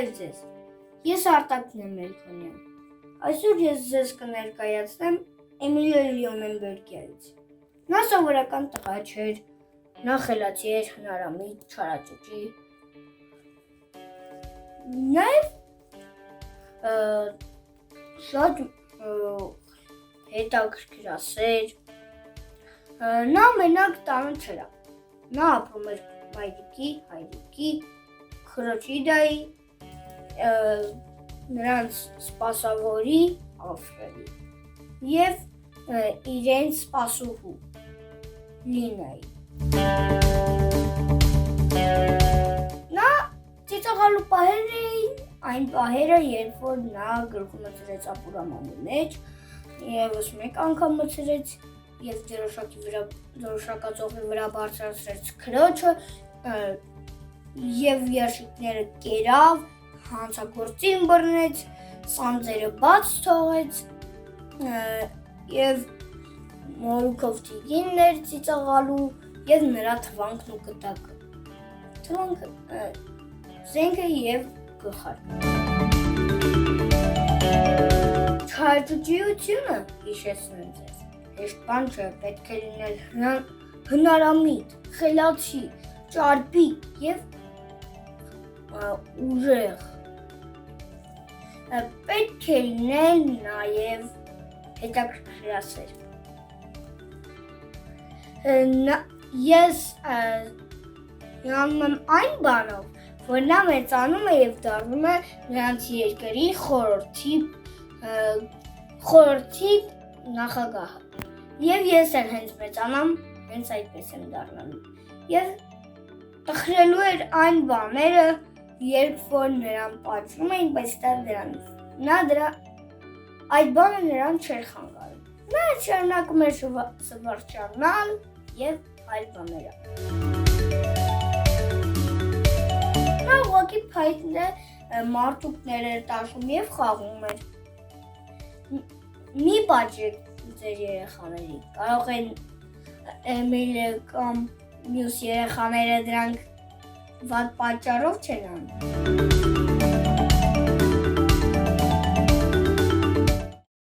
Բարև ձեզ, ես Արտակն եմ Մելքոնյան, այսօր ես ձեզ կներկայացնեմ Էմիլիո Լիոնենբերգից, նա սովորական տղա չէր, նա խելացի էր, հնարամիտ, չարաճճի, նաև շատ հետաքրքրասեր, նա մենակ տանը չէր, նա ապրում էր մայրիկի, հայրիկի, քրոջիդայի, նրանց սպասավորի, Ալֆրեդի և իրենց սպասուհու Լինայի։ Նա ծիծաղալու պահերն էին, այն պահերը, երբ որ նա գլուխը մտցրեց ապուրամանի մեջ, ևս մեկ անգամ մտցրեց և դրոշակաձողի վրա բարձրացրեց քրոջը և երշիկները կերավ, հանցագործին բռնեց, սանձերը բաց թողեց և մորուքով տիկիններ ծիծաղալու և նրա թվանքն ու կտակը, զենքը և գլխարկը։ Չարաճճիությունը, հիշեցնեմ ձեզ, հեշտ բան չէ, պետք է լինել հնարամիտ, խելացի, ճարպիկ և ուժեղ, պետք է լինել նաև հետաքրքրասեր։ Ես հիանում եմ այն բանով, որ նա մեծանում է և դառնում է նրանց երկրի խորհրդի նախագահը։ Եվ ես էլ հենց մեծանամ, հենց այդպես եմ դառնալու։ Եվ տխրելու էր այն բաները, երբ որ նրան պատժում էին, բայց այդ բանը նրան չէր խանգարում։ Նա շարունակում էր զվարճանալ և այլ բաները։ Նա ուղղակի փայտն է մարտուկներ էր տաշում և խաղում էր։ Մի պատժեք ձեր երեխաների, կարող են Էմիլը կամ մյուս երեխաները դրանք վատ պատճառով չեն անում։